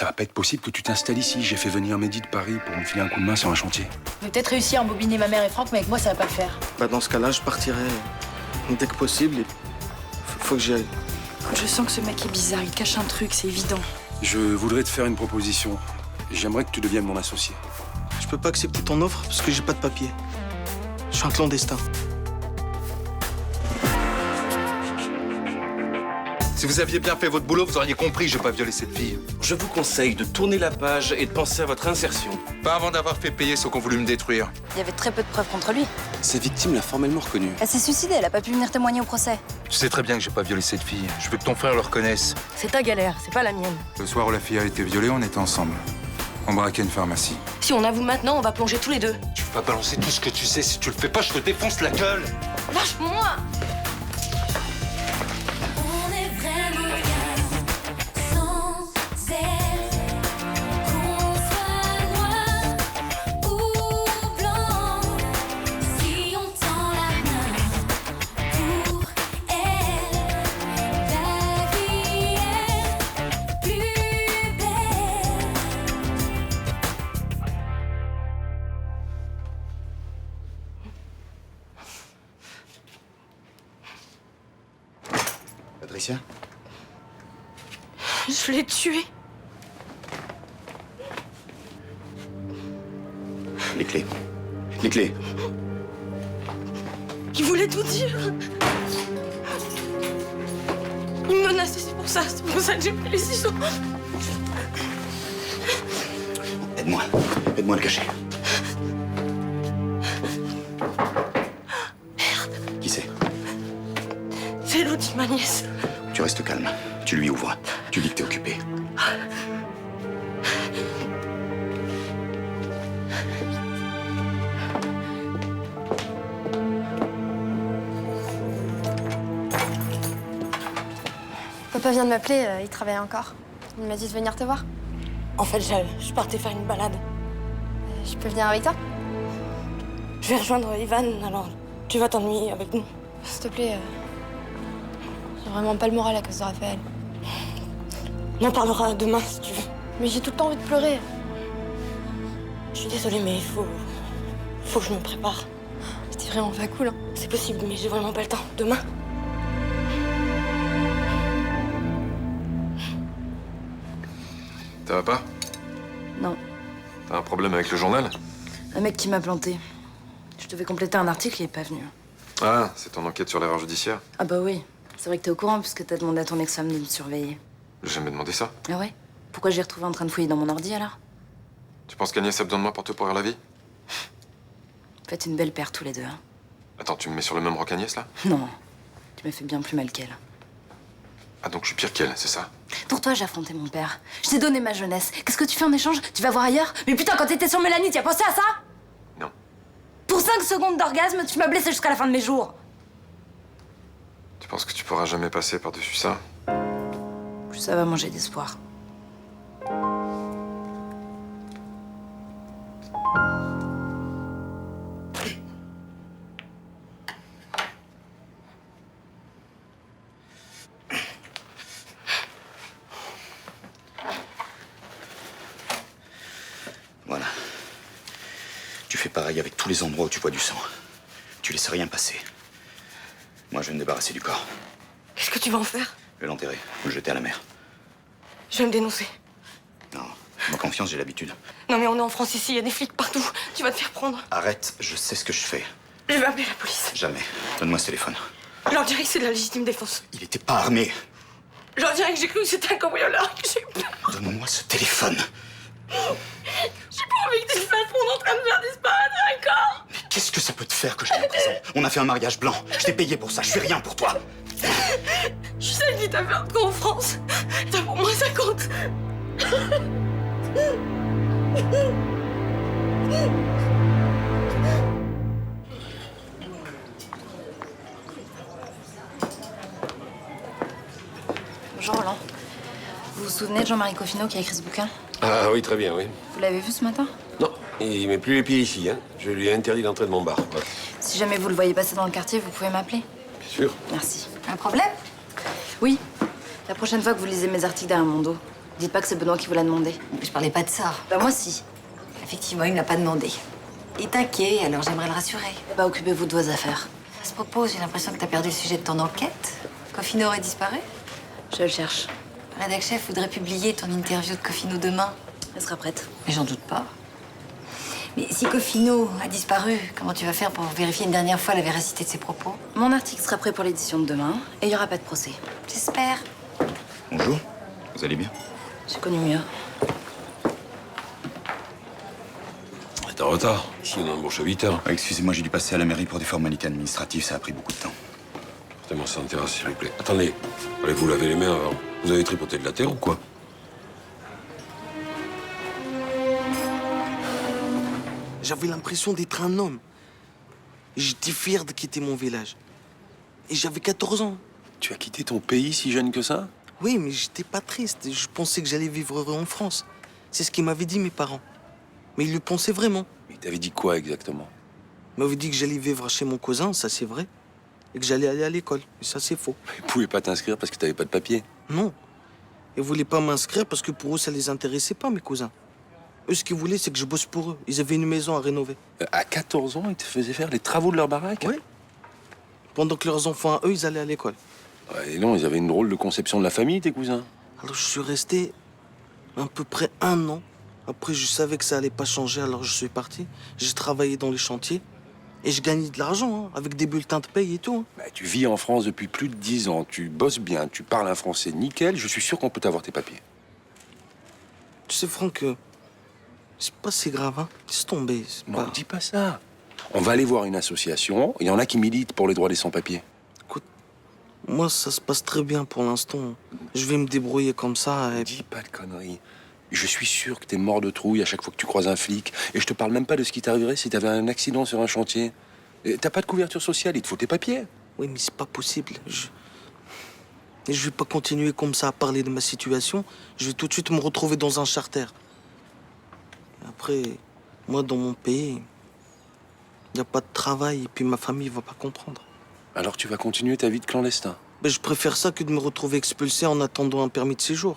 Ça va pas être possible que tu t'installes ici. J'ai fait venir Mehdi de Paris pour me filer un coup de main sur un chantier. Je vais peut-être réussir à embobiner ma mère et Franck, mais avec moi, ça va pas le faire. Bah dans ce cas-là, je partirai dès que possible et faut que j'y aille. Je sens que ce mec est bizarre, il cache un truc, c'est évident. Je voudrais te faire une proposition. J'aimerais que tu deviennes mon associé. Je peux pas accepter ton offre parce que j'ai pas de papier. Je suis un clandestin. Si vous aviez bien fait votre boulot, vous auriez compris que j'ai pas violé cette fille. Je vous conseille de tourner la page et de penser à votre insertion. Pas avant d'avoir fait payer ceux qui ont voulu me détruire. Il y avait très peu de preuves contre lui. Sa victime l'a formellement reconnu. Elle s'est suicidée, elle a pas pu venir témoigner au procès. Tu sais très bien que j'ai pas violé cette fille. Je veux que ton frère le reconnaisse. C'est ta galère, c'est pas la mienne. Le soir où la fille a été violée, on était ensemble. On braquait une pharmacie. Si on avoue maintenant, on va plonger tous les deux. Tu peux pas balancer tout ce que tu sais. Si tu le fais pas, je te défonce la gueule. Lâche-moi! On est vraiment bien sans elle. Qu'on soit noir ou blanc, si on tend la main pour elle, la vie est plus belle. Patricia? Je l'ai tué. Les clés. Les clés. Il voulait tout dire. Il me menaçait, c'est pour ça que j'ai pris les ciseaux. Aide-moi. Aide-moi à le cacher. Qui c'est? C'est l'autre, ma nièce. Tu restes calme. Tu lui ouvres. Tu dis que t'es occupé. Papa vient de m'appeler, il travaille encore. Il m'a dit de venir te voir. En fait, je partais faire une balade. Je peux venir avec toi? Je vais rejoindre Ivan, alors tu vas t'ennuyer avec nous. S'il te plaît, j'ai vraiment pas le moral à cause de Raphaël. On en parlera demain, si tu veux. Mais j'ai tout le temps envie de pleurer. Je suis désolée, mais il faut que je me prépare. C'était vraiment pas cool, hein. C'est possible, mais j'ai vraiment pas le temps. Demain. Ça va pas? Non. T'as un problème avec le journal? Un mec qui m'a planté. Je devais compléter un article, il est pas venu. Ah, c'est ton enquête sur l'erreur judiciaire? Ah bah oui. C'est vrai que t'es au courant puisque t'as demandé à ton ex-femme de me surveiller. J'ai jamais demandé ça. Ah ouais? Pourquoi j'ai retrouvé en train de fouiller dans mon ordi alors? Tu penses qu'Agnès a besoin de moi pour te pourrir la vie? Faites une belle paire tous les deux, hein. Attends, tu me mets sur le même rang qu'Agnès, là? Non. Tu m'as fait bien plus mal qu'elle. Ah, donc je suis pire qu'elle, c'est ça? Pour toi, j'ai affronté mon père. Je t'ai donné ma jeunesse. Qu'est-ce que tu fais en échange? Tu vas voir ailleurs? Mais putain, quand t'étais sur Mélanie, tu as pensé à ça? Non. Pour 5 secondes d'orgasme, tu m'as blessé jusqu'à la fin de mes jours. Tu penses que tu pourras jamais passer par-dessus ça? Plus ça va manger d'espoir. Voilà. Tu fais pareil avec tous les endroits où tu vois du sang. Tu laisses rien passer. Moi, je vais me débarrasser du corps. Qu'est-ce que tu vas en faire? Je vais l'enterrer ou le jeter à la mer. Je vais me dénoncer. Non, fais-moi confiance, j'ai l'habitude. Non mais on est en France ici, il y a des flics partout. Tu vas te faire prendre. Arrête, je sais ce que je fais. Je vais appeler la police. Jamais. Donne-moi ce téléphone. Je leur dirai que c'est de la légitime défense. Il était pas armé. Je leur dirai que j'ai cru que c'était un cambrioleur, que j'ai eu peur. Donne-moi ce téléphone. J'ai pas envie que tu te fasses prendre en train de faire disparaître un corps. Mais qu'est-ce que ça peut te faire que j'aille en prison? On a fait un mariage blanc. Je t'ai payé pour ça. Je fais rien pour toi. Je suis celle qui t'a fait un trou en France. Ça pour moi, ça compte. Bonjour Roland. Vous vous souvenez de Jean-Marie Coffino qui a écrit ce bouquin? Ah oui, très bien, oui. Vous l'avez vu ce matin? Non, il met plus les pieds ici, hein. Je lui ai interdit d'entrer de mon bar. Ouais. Si jamais vous le voyez passer dans le quartier, vous pouvez m'appeler. Bien sûr. Merci. Un problème? Oui. La prochaine fois que vous lisez mes articles derrière mon dos, Dites pas que c'est Benoît qui vous l'a demandé. Je parlais pas de ça. Bah moi si. Effectivement, il me l'a pas demandé. Il est inquiet, alors j'aimerais le rassurer. Bah occupez-vous de vos affaires. À ce propos, j'ai l'impression que t'as perdu le sujet de ton enquête. Cofino aurait disparu. Je le cherche. Le rédac chef voudrait publier ton interview de Cofino demain. Elle sera prête. Mais j'en doute pas. Mais si Cofino a disparu, comment tu vas faire pour vérifier une dernière fois la véracité de ses propos? Mon article sera prêt pour l'édition de demain et il n'y aura pas de procès. J'espère. Bonjour, vous allez bien? J'ai connu mieux. T'es en retard. Ici, on embauche à 8 heures. Excusez-moi, j'ai dû passer à la mairie pour des formalités administratives, ça a pris beaucoup de temps. Portez-moi ça en terrasse, s'il vous plaît. Attendez, allez vous laver les mains avant. Vous avez tripoté de la terre ou quoi? J'avais l'impression d'être un homme. J'étais fier de quitter mon village. Et j'avais 14 ans. Tu as quitté ton pays si jeune que ça? Oui, mais j'étais pas triste. Je pensais que j'allais vivre heureux en France. C'est ce qu'ils m'avaient dit mes parents. Mais ils le pensaient vraiment. Il t'avait dit quoi exactement? Ils m'avaient dit que j'allais vivre chez mon cousin, ça c'est vrai. Et que j'allais aller à l'école. Et ça c'est faux. Ils pouvaient pas t'inscrire parce que t'avais pas de papier. Non. Ils voulaient pas m'inscrire parce que pour eux, ça les intéressait pas, mes cousins. Eux, ce qu'ils voulaient, c'est que je bosse pour eux. Ils avaient une maison à rénover. À 14 ans, ils te faisaient faire les travaux de leur baraque? Oui. Pendant que leurs enfants, eux, ils allaient à l'école. Et non, ils avaient une drôle de conception de la famille, tes cousins. Alors je suis resté à peu près 1 an. Après, je savais que ça allait pas changer, alors je suis parti. J'ai travaillé dans les chantiers. Et je gagnais de l'argent, hein, avec des bulletins de paye et tout. Hein. Bah, tu vis en France depuis plus de 10 ans, tu bosses bien, tu parles un français nickel, je suis sûr qu'on peut t'avoir tes papiers. Tu sais, Franck, c'est pas si grave, hein. Laisse tomber. Non, dis pas ça. On va aller voir une association, il y en a qui militent pour les droits des sans-papiers. Écoute, moi, ça se passe très bien pour l'instant. Je vais me débrouiller comme ça et... Dis pas de conneries. Je suis sûr que t'es mort de trouille à chaque fois que tu croises un flic. Et je te parle même pas de ce qui t'arriverait si t'avais un accident sur un chantier. Et t'as pas de couverture sociale, il te faut tes papiers. Oui, mais c'est pas possible. Et je vais pas continuer comme ça à parler de ma situation. Je vais tout de suite me retrouver dans un charter. Après, moi, dans mon pays, il n'y a pas de travail et puis ma famille va pas comprendre. Alors tu vas continuer ta vie de clandestin. Mais je préfère ça que de me retrouver expulsé en attendant un permis de séjour.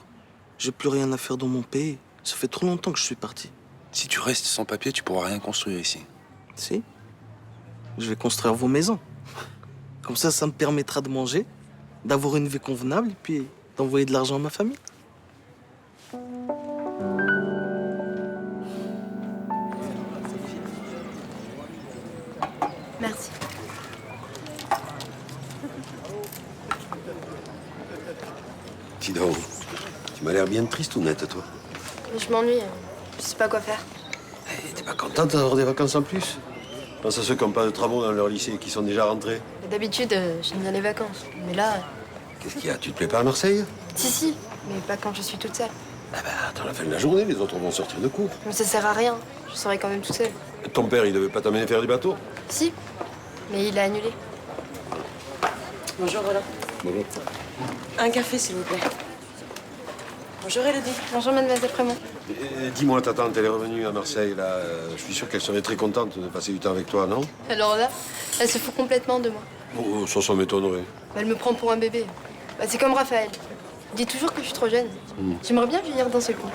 J'ai plus rien à faire dans mon pays. Ça fait trop longtemps que je suis parti. Si tu restes sans papier, tu pourras rien construire ici. Si. Je vais construire vos maisons. Comme ça me permettra de manger, d'avoir une vie convenable et puis d'envoyer de l'argent à ma famille. Merci. Dis donc, tu m'as l'air bien triste ou nette, toi? Je m'ennuie. Je sais pas quoi faire. T'es pas contente d'avoir des vacances en plus? Pense à ceux qui n'ont pas de travaux dans leur lycée et qui sont déjà rentrés. D'habitude, j'aime bien les vacances. Mais là, Qu'est-ce qu'il y a? Tu te plais pas à Marseille? si, mais pas quand je suis toute seule. Ah bah, attends la fin de la journée, les autres vont sortir de cours. Mais ça sert à rien. Je serai quand même toute seule. Ton père, il devait pas t'amener faire du bateau? Si, mais il a annulé. Bonjour Roland. Bonjour. Un café s'il vous plaît. Bonjour Élodie. Bonjour mademoiselle Prémont. Dis-moi, ta tante, elle est revenue à Marseille, là. Je suis sûr qu'elle serait très contente de passer du temps avec toi, non? Alors là, elle se fout complètement de moi. Oh, ça m'étonnerait. Elle me prend pour un bébé. Bah, c'est comme Raphaël. Il dit toujours que je suis trop jeune. J'aimerais bien vieillir dans ses comptes.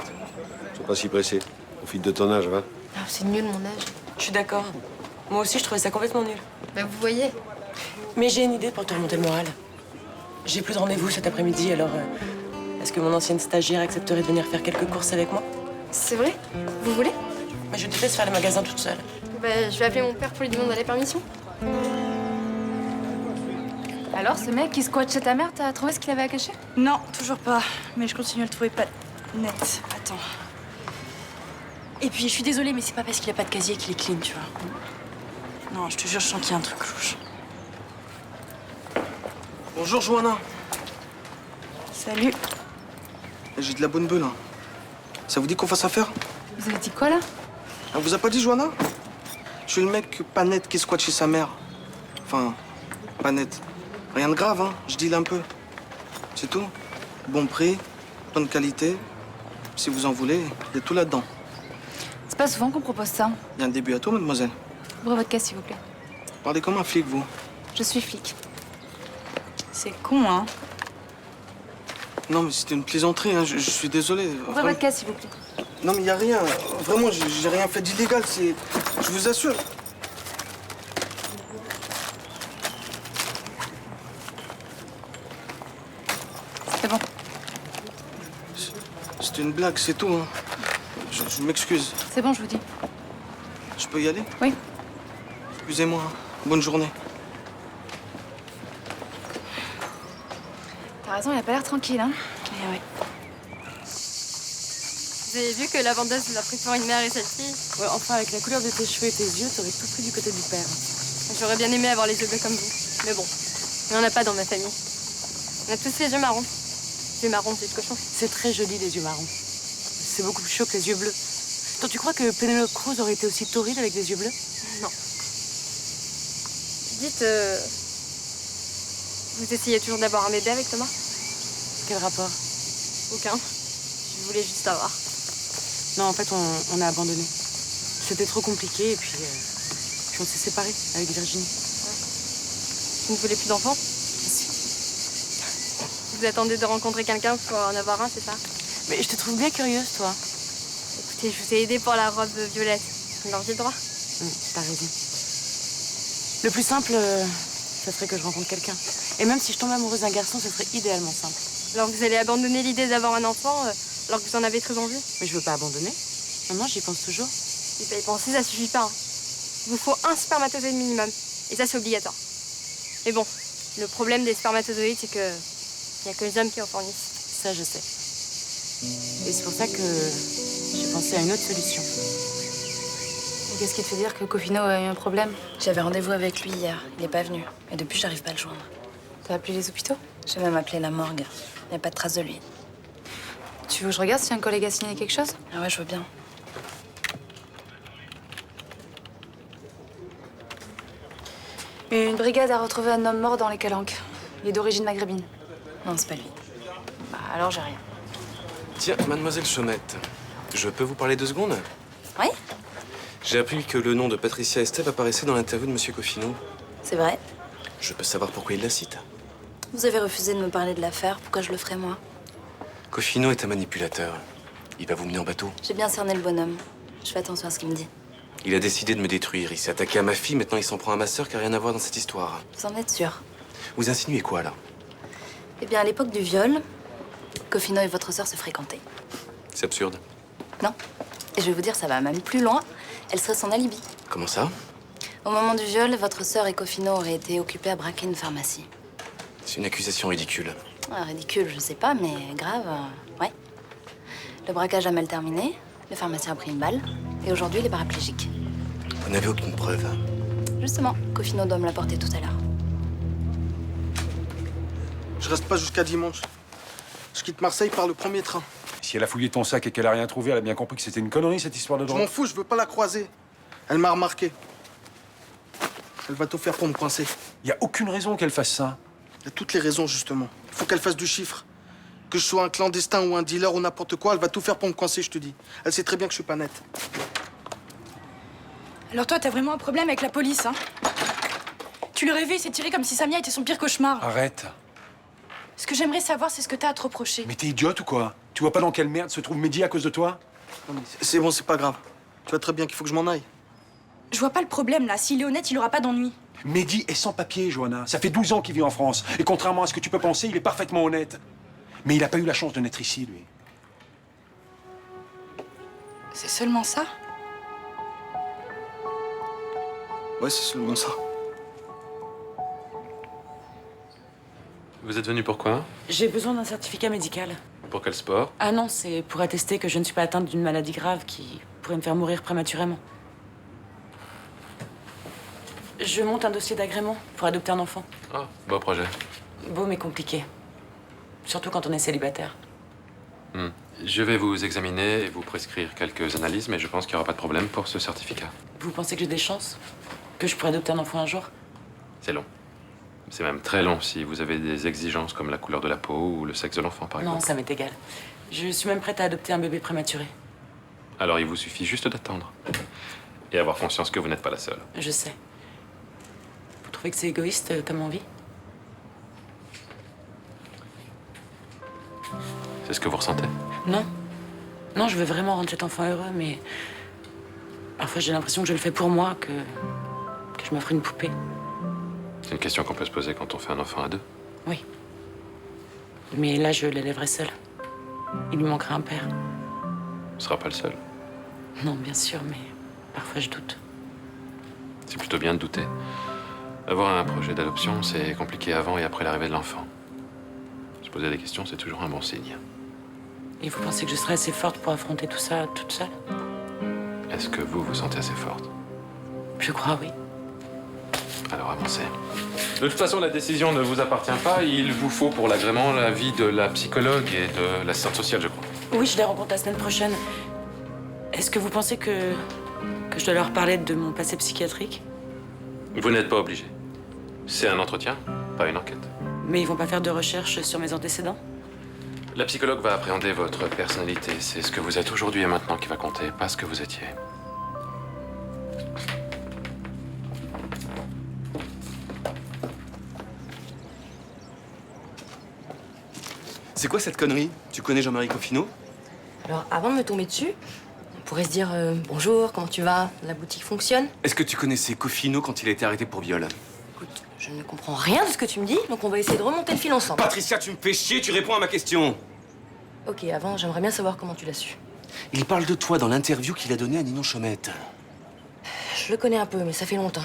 Sois pas si pressé. Profite de ton âge, va. Ah, c'est nul mon âge. Je suis d'accord. Moi aussi je trouvais ça complètement nul. Bah, vous voyez. Mais j'ai une idée pour te remonter le moral. J'ai plus de rendez-vous cet après-midi, alors est-ce que mon ancienne stagiaire accepterait de venir faire quelques courses avec moi? C'est vrai? Vous voulez? Mais je déteste faire les magasins toute seule. Bah, je vais appeler mon père pour lui demander la permission. Alors, ce mec qui squatte chez ta mère, t'as trouvé ce qu'il avait à cacher? Non, toujours pas. Mais je continue à le trouver pas net. Attends. Et puis, je suis désolée, mais c'est pas parce qu'il a pas de casier qu'il est clean, tu vois. Non, je te jure, je sens qu'il y a un truc louche. Bonjour, Johanna. Salut. J'ai de la bonne beule, hein. Ça vous dit qu'on fasse affaire? Vous avez dit quoi, là? Elle vous a pas dit, Johanna? Je suis le mec pas net qui squatte chez sa mère. Enfin, pas net. Rien de grave, hein. Je deal un peu. C'est tout. Bon prix, bonne qualité. Si vous en voulez, il y a tout là-dedans. C'est pas souvent qu'on propose ça. Il y a un début à tout, mademoiselle. Ouvrez votre caisse, s'il vous plaît. Parlez comme un flic, vous. Je suis flic. C'est con, hein. Non, mais c'était une plaisanterie, hein. Je suis désolé. Ouvrez Vraiment. votre caisse, s'il vous plaît. Non, mais y a rien. Vraiment, j'ai rien fait d'illégal. C'est... Je vous assure. C'est bon. C'était une blague, c'est tout, hein. Je m'excuse. C'est bon, je vous dis. Je peux y aller? Oui. Excusez-moi. Hein. Bonne journée. T'as raison, il a pas l'air tranquille, hein. Eh ouais. Vous avez vu que la vendeuse vous a pris pour une mère et celle-ci? Ouais, enfin, avec la couleur de tes cheveux et tes yeux, t'aurais tout pris du côté du père. J'aurais bien aimé avoir les yeux bleus comme vous. Mais bon, il n'y en a pas dans ma famille. On a tous les yeux marrons. Les yeux marrons, c'est le cochon. C'est très joli, les yeux marrons. C'est beaucoup plus chaud que les yeux bleus. Toi, tu crois que Penelope Cruz aurait été aussi torride avec des yeux bleus? Non. Dites, vous essayez toujours d'avoir un bébé avec Thomas? Quel rapport? Aucun. Je voulais juste savoir. Non, en fait, on a abandonné. C'était trop compliqué et puis on s'est séparés avec Virginie. Vous ne voulez plus d'enfants? Vous attendez de rencontrer quelqu'un pour en avoir un, c'est ça? Mais je te trouve bien curieuse, toi. Écoutez, je vous ai aidé pour la robe violette. Alors j'ai le droit. T'as raison. Le plus simple, ça serait que je rencontre quelqu'un. Et même si je tombe amoureuse d'un garçon, ce serait idéalement simple. Alors vous allez abandonner l'idée d'avoir un enfant alors que vous en avez très envie? Mais je veux pas abandonner. Non, j'y pense toujours. Et bien, y penser, ça suffit pas. Hein. Il vous faut un spermatozoïde minimum. Et ça, c'est obligatoire. Mais bon, le problème des spermatozoïdes, c'est que il n'y a que les hommes qui en fournissent. Ça, je sais. Et c'est pour ça que j'ai pensé à une autre solution. Et qu'est-ce qui te fait dire que Cofino a eu un problème? J'avais rendez-vous avec lui hier. Il n'est pas venu. Et depuis, j'arrive pas à le joindre. T'as appelé les hôpitaux? J'ai même appelé la morgue. Il n'y a pas de trace de lui. Tu veux que je regarde si un collègue a signé quelque chose? Ah ouais, je veux bien. Une brigade a retrouvé un homme mort dans les Calanques. Il est d'origine maghrébine. Non, c'est pas lui. Bah alors j'ai rien. Tiens, mademoiselle Chaumette, je peux vous parler 2 secondes? Oui? J'ai appris que le nom de Patricia Estève apparaissait dans l'interview de Monsieur Cofino. C'est vrai? Je peux savoir pourquoi il la cite? Vous avez refusé de me parler de l'affaire. Pourquoi je le ferais, moi? Cofino est un manipulateur. Il va vous mener en bateau. J'ai bien cerné le bonhomme. Je fais attention à ce qu'il me dit. Il a décidé de me détruire. Il s'est attaqué à ma fille, maintenant il s'en prend à ma sœur qui n'a rien à voir dans cette histoire. Vous en êtes sûr? Vous insinuez quoi, là? Eh bien, à l'époque du viol, Cofino et votre sœur se fréquentaient. C'est absurde. Non. Et je vais vous dire, ça va même plus loin. Elle serait son alibi. Comment ça? Au moment du viol, votre sœur et Cofino auraient été occupés à braquer une pharmacie. C'est une accusation ridicule. Ah, ridicule, je sais pas, mais grave, ouais. Le braquage a mal terminé, le pharmacien a pris une balle, et aujourd'hui, il est paraplégique. Vous n'avez aucune preuve. Justement, Cofino doit me l'apporter tout à l'heure. Je reste pas jusqu'à dimanche. Je quitte Marseille par le premier train. Si elle a fouillé ton sac et qu'elle a rien trouvé, elle a bien compris que c'était une connerie, cette histoire de Je drogue. m'en fous, je veux pas la croiser. Elle m'a remarqué. Elle va tout faire pour me coincer. Y a aucune raison qu'elle fasse ça. Il y a toutes les raisons, justement. Il faut qu'elle fasse du chiffre. Que je sois un clandestin ou un dealer ou n'importe quoi, elle va tout faire pour me coincer, je te dis. Elle sait très bien que je suis pas nette. Alors toi, t'as vraiment un problème avec la police, hein? Tu le rêvais, il s'est tiré comme si Samia était son pire cauchemar. Arrête. Ce que j'aimerais savoir, c'est ce que t'as à te reprocher. Mais t'es idiote ou quoi? Tu vois pas dans quelle merde se trouve Mehdi à cause de toi? Non, mais c'est bon, c'est pas grave. Tu vois très bien qu'il faut que je m'en aille. Je vois pas le problème, là. S'il est honnête, il aura pas d'ennui. Mehdi est sans papier, Johanna. Ça fait 12 ans qu'il vit en France. Et contrairement à ce que tu peux penser, il est parfaitement honnête. Mais il a pas eu la chance de naître ici, lui. C'est seulement ça? Ouais, c'est seulement ça. Vous êtes venu pourquoi? J'ai besoin d'un certificat médical. Pour quel sport? Ah non, c'est pour attester que je ne suis pas atteinte d'une maladie grave qui pourrait me faire mourir prématurément. Je monte un dossier d'agrément pour adopter un enfant. Ah, beau projet. Beau mais compliqué. Surtout quand on est célibataire. Je vais vous examiner et vous prescrire quelques analyses, mais je pense qu'il n'y aura pas de problème pour ce certificat. Vous pensez que j'ai des chances? Que je pourrais adopter un enfant un jour? C'est long. C'est même très long si vous avez des exigences comme la couleur de la peau ou le sexe de l'enfant, par Non, exemple. ça m'est égal. Je suis même prête à adopter un bébé prématuré. Alors il vous suffit juste d'attendre. Et avoir conscience que vous n'êtes pas la seule. Je sais. Vous trouvez que c'est égoïste comme envie? C'est ce que vous ressentez? Non. Non, je veux vraiment rendre cet enfant heureux, mais parfois j'ai l'impression que je le fais pour moi, que je m'offre une poupée. C'est une question qu'on peut se poser quand on fait un enfant à deux. Oui. Mais là, je l'élèverai seul. Il lui manquera un père. Ce sera pas le seul. Non, bien sûr, mais parfois je doute. C'est plutôt bien de douter. Avoir un projet d'adoption, c'est compliqué avant et après l'arrivée de l'enfant. Se poser des questions, c'est toujours un bon signe. Et vous pensez que je serai assez forte pour affronter tout ça toute seule? Est-ce que vous vous sentez assez forte? Je crois, oui. Alors avancez. De toute façon, la décision ne vous appartient pas. Il vous faut pour l'agrément l'avis de la psychologue et de l'assistante sociale, je crois. Oui, je les rencontre la semaine prochaine. Est-ce que vous pensez que je dois leur parler de mon passé psychiatrique? Vous n'êtes pas obligé. C'est un entretien, pas une enquête. Mais ils vont pas faire de recherche sur mes antécédents? La psychologue va appréhender votre personnalité. C'est ce que vous êtes aujourd'hui et maintenant qui va compter, pas ce que vous étiez. C'est quoi cette connerie? Tu connais Jean-Marie Coffino? Alors, avant de me tomber dessus, on pourrait se dire bonjour, comment tu vas? La boutique fonctionne? Est-ce que tu connaissais Coffino quand il a été arrêté pour viol? Écoute, je ne comprends rien de ce que tu me dis, donc on va essayer de remonter le fil ensemble. Patricia, tu me fais chier, tu réponds à ma question. Ok, avant, j'aimerais bien savoir comment tu l'as su. Il parle de toi dans l'interview qu'il a donnée à Ninon Chaumette. Je le connais un peu, mais ça fait longtemps.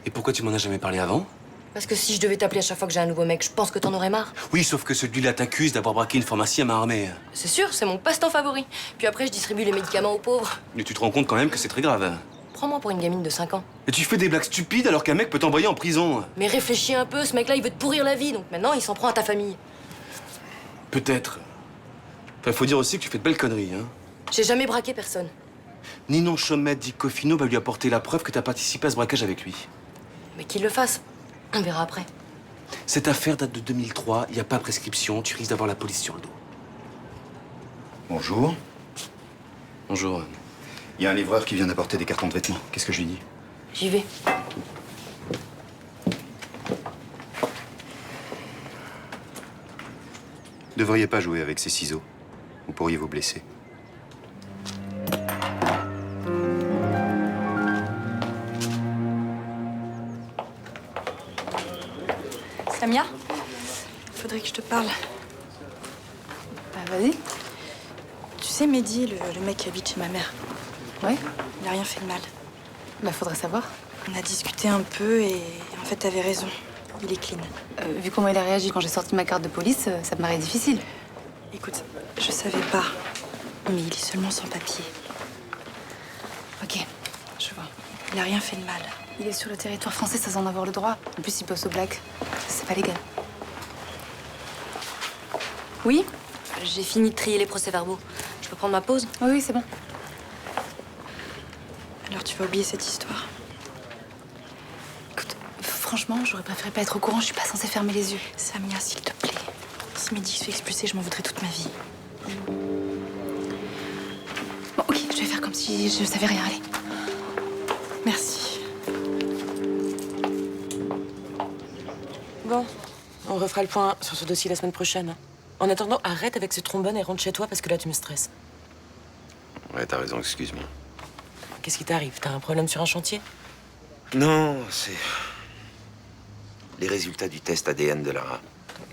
Et pourquoi tu m'en as jamais parlé avant? Parce que si je devais t'appeler à chaque fois que j'ai un nouveau mec, je pense que t'en aurais marre. Oui, sauf que celui-là t'accuse d'avoir braqué une pharmacie à main armée. C'est sûr, c'est mon passe-temps favori. Puis après, je distribue les médicaments aux pauvres. Mais tu te rends compte quand même que c'est très grave. Prends-moi pour une gamine de 5 ans. Et tu fais des blagues stupides alors qu'un mec peut t'envoyer en prison. Mais réfléchis un peu, ce mec-là, il veut te pourrir la vie, donc maintenant, il s'en prend à ta famille. Peut-être. Enfin, faut dire aussi que tu fais de belles conneries, hein. J'ai jamais braqué personne. Ninon Chaumette dit que Coffino va lui apporter la preuve que t'as participé à ce braquage avec lui. Mais qu'il le fasse. On verra après. Cette affaire date de 2003, il n'y a pas prescription, tu risques d'avoir la police sur le dos. Bonjour. Bonjour. Il y a un livreur qui vient d'apporter des cartons de vêtements. Qu'est-ce que je lui dis? J'y vais. Ne devriez pas jouer avec ces ciseaux. Vous pourriez vous blesser. Samia, faudrait que je te parle. Bah, vas-y. Tu sais, Mehdi, le mec qui habite chez ma mère, Ouais. il a rien fait de mal. Bah, faudrait savoir. On a discuté un peu et en fait, t'avais raison. Il est clean. Vu comment il a réagi quand j'ai sorti ma carte de police, ça me paraît difficile. Écoute, je savais pas, mais il est seulement sans papier. Ok, je vois. Il a rien fait de mal. Il est sur le territoire français sans en avoir le droit. En plus, il bosse au black. C'est pas légal. Oui? J'ai fini de trier les procès-verbaux. Je peux prendre ma pause? Oui, c'est bon. Alors tu vas oublier cette histoire. Écoute, franchement, j'aurais préféré pas être au courant. Je suis pas censée fermer les yeux. Samia, s'il te plaît. Si Mehdi se fait expulser, je m'en voudrais toute ma vie. Bon, ok, je vais faire comme si je savais rien. Allez. Merci. Bon, on refera le point sur ce dossier la semaine prochaine. En attendant, arrête avec ce trombone et rentre chez toi parce que là, tu me stresses. Ouais, t'as raison, excuse-moi. Qu'est-ce qui t'arrive? T'as un problème sur un chantier? Non, c'est... les résultats du test ADN de Lara.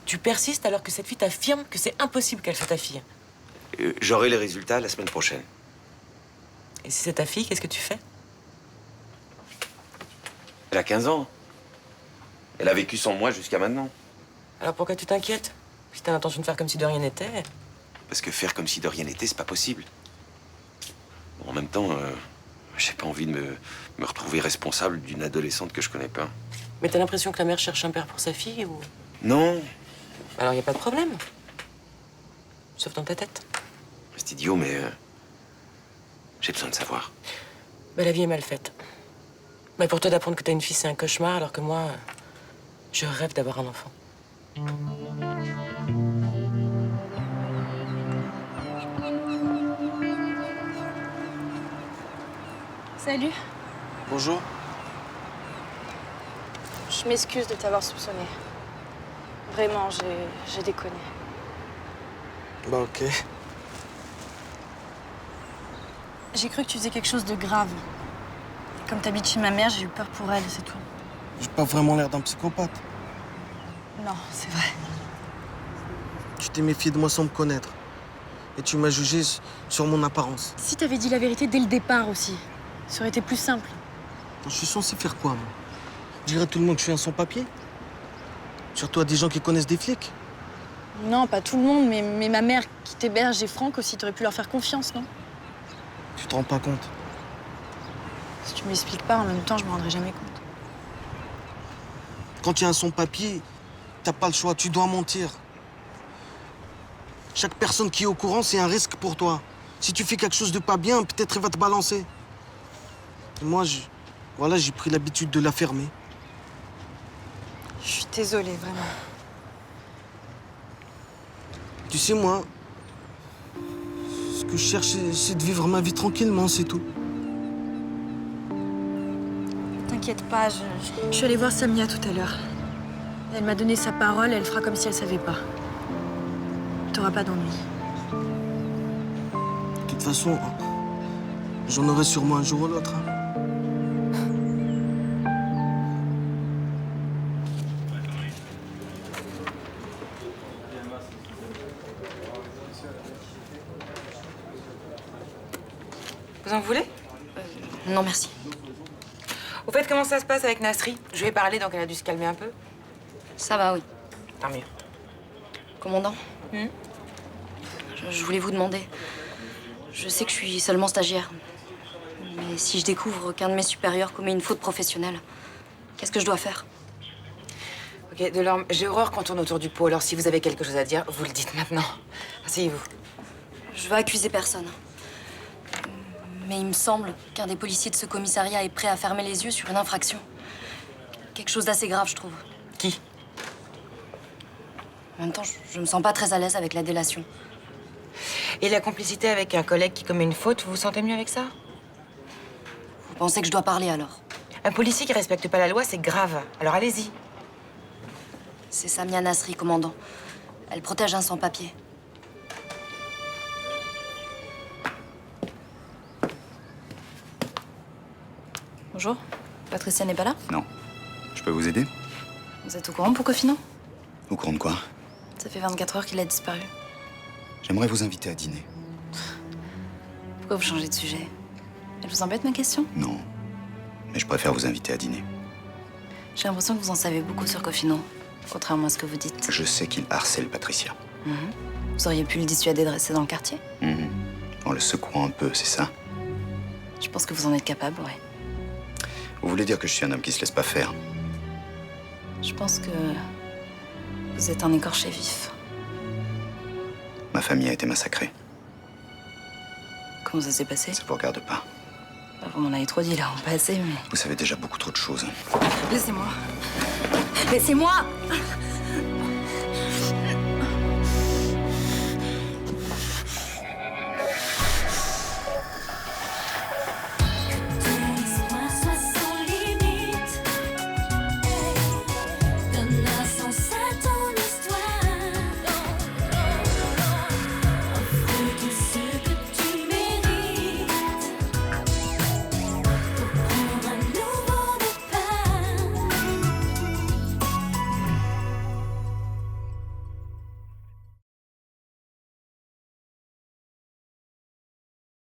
Tu persistes alors que cette fille t'affirme que c'est impossible qu'elle soit ta fille. J'aurai les résultats la semaine prochaine. Et si c'est ta fille, qu'est-ce que tu fais? Elle a 15 ans. Elle a vécu sans moi jusqu'à maintenant. Alors pourquoi tu t'inquiètes? Si t'as l'intention de faire comme si de rien n'était... Parce que faire comme si de rien n'était, c'est pas possible. Bon, en même temps, j'ai pas envie de me retrouver responsable d'une adolescente que je connais pas. Mais t'as l'impression que la mère cherche un père pour sa fille ou... Non. Alors y a pas de problème. Sauf dans ta tête. C'est idiot, mais... j'ai besoin de savoir. Bah, la vie est mal faite. Mais pour toi, d'apprendre que t'as une fille, c'est un cauchemar, alors que moi, je rêve d'avoir un enfant. Salut. Bonjour. Je m'excuse de t'avoir soupçonné. Vraiment, j'ai déconné. Bah ok. J'ai cru que tu faisais quelque chose de grave. Et comme t'habites chez ma mère, j'ai eu peur pour elle, c'est tout. J'ai pas vraiment l'air d'un psychopathe. Non, c'est vrai. Tu t'es méfié de moi sans me connaître. Et tu m'as jugé sur mon apparence. Si t'avais dit la vérité dès le départ aussi, ça aurait été plus simple. Je suis censé faire quoi, moi? Dire à tout le monde que je suis un sans-papier? Surtout à des gens qui connaissent des flics? Non, pas tout le monde, mais ma mère qui t'héberge et Franck aussi, t'aurais pu leur faire confiance, non? Tu te rends pas compte? Si tu m'expliques pas, en même temps, je me rendrai jamais compte. Quand tu es un sans-papier, t'as pas le choix, tu dois mentir. Chaque personne qui est au courant, c'est un risque pour toi. Si tu fais quelque chose de pas bien, peut-être elle va te balancer. Et moi, voilà, j'ai pris l'habitude de la fermer. Je suis désolée, vraiment. Tu sais, moi, ce que je cherche, c'est de vivre ma vie tranquillement, c'est tout. T'inquiète pas, je suis allée voir Samia tout à l'heure. Elle m'a donné sa parole, elle fera comme si elle savait pas. T'auras pas d'ennui. De toute façon, j'en aurai sûrement un jour ou l'autre. Hein. Vous en voulez? Non, merci. Au fait, comment ça se passe avec Nasri? Je lui ai parlé, donc elle a dû se calmer un peu. Ça va, oui. Tant mieux. Commandant, je voulais vous demander. Je sais que je suis seulement stagiaire. Mais si je découvre qu'un de mes supérieurs commet une faute professionnelle, qu'est-ce que je dois faire? Ok, Delorme, j'ai horreur qu'on tourne autour du pot. Alors si vous avez quelque chose à dire, vous le dites maintenant. Asseyez-vous. Je veux accuser personne. Mais il me semble qu'un des policiers de ce commissariat est prêt à fermer les yeux sur une infraction. Quelque chose d'assez grave, je trouve. Qui? En même temps, je me sens pas très à l'aise avec la délation. Et la complicité avec un collègue qui commet une faute, vous vous sentez mieux avec ça? Vous pensez que je dois parler, alors? Un policier qui respecte pas la loi, c'est grave. Alors allez-y. C'est Samia Nasri, commandant. Elle protège un sans-papier. Bonjour. Patricia n'est pas là? Non. Je peux vous aider? Vous êtes au courant pour Cofino? Au courant de quoi? Ça fait 24 heures qu'il a disparu. J'aimerais vous inviter à dîner. Pourquoi vous changez de sujet? Elle vous embête, ma question? Non. Mais je préfère vous inviter à dîner. J'ai l'impression que vous en savez beaucoup sur Cofino, contrairement à ce que vous dites. Je sais qu'il harcèle Patricia. Vous auriez pu le dissuader de rester dans le quartier? En le secouant un peu, c'est ça? Je pense que vous en êtes capable, ouais. Vous voulez dire que je suis un homme qui se laisse pas faire? Je pense que vous êtes un écorché vif. Ma famille a été massacrée. Comment ça s'est passé? Ça vous regarde pas. Vous m'en avez trop dit là en passé, mais... Vous savez déjà beaucoup trop de choses. Laissez-moi. Laissez-moi!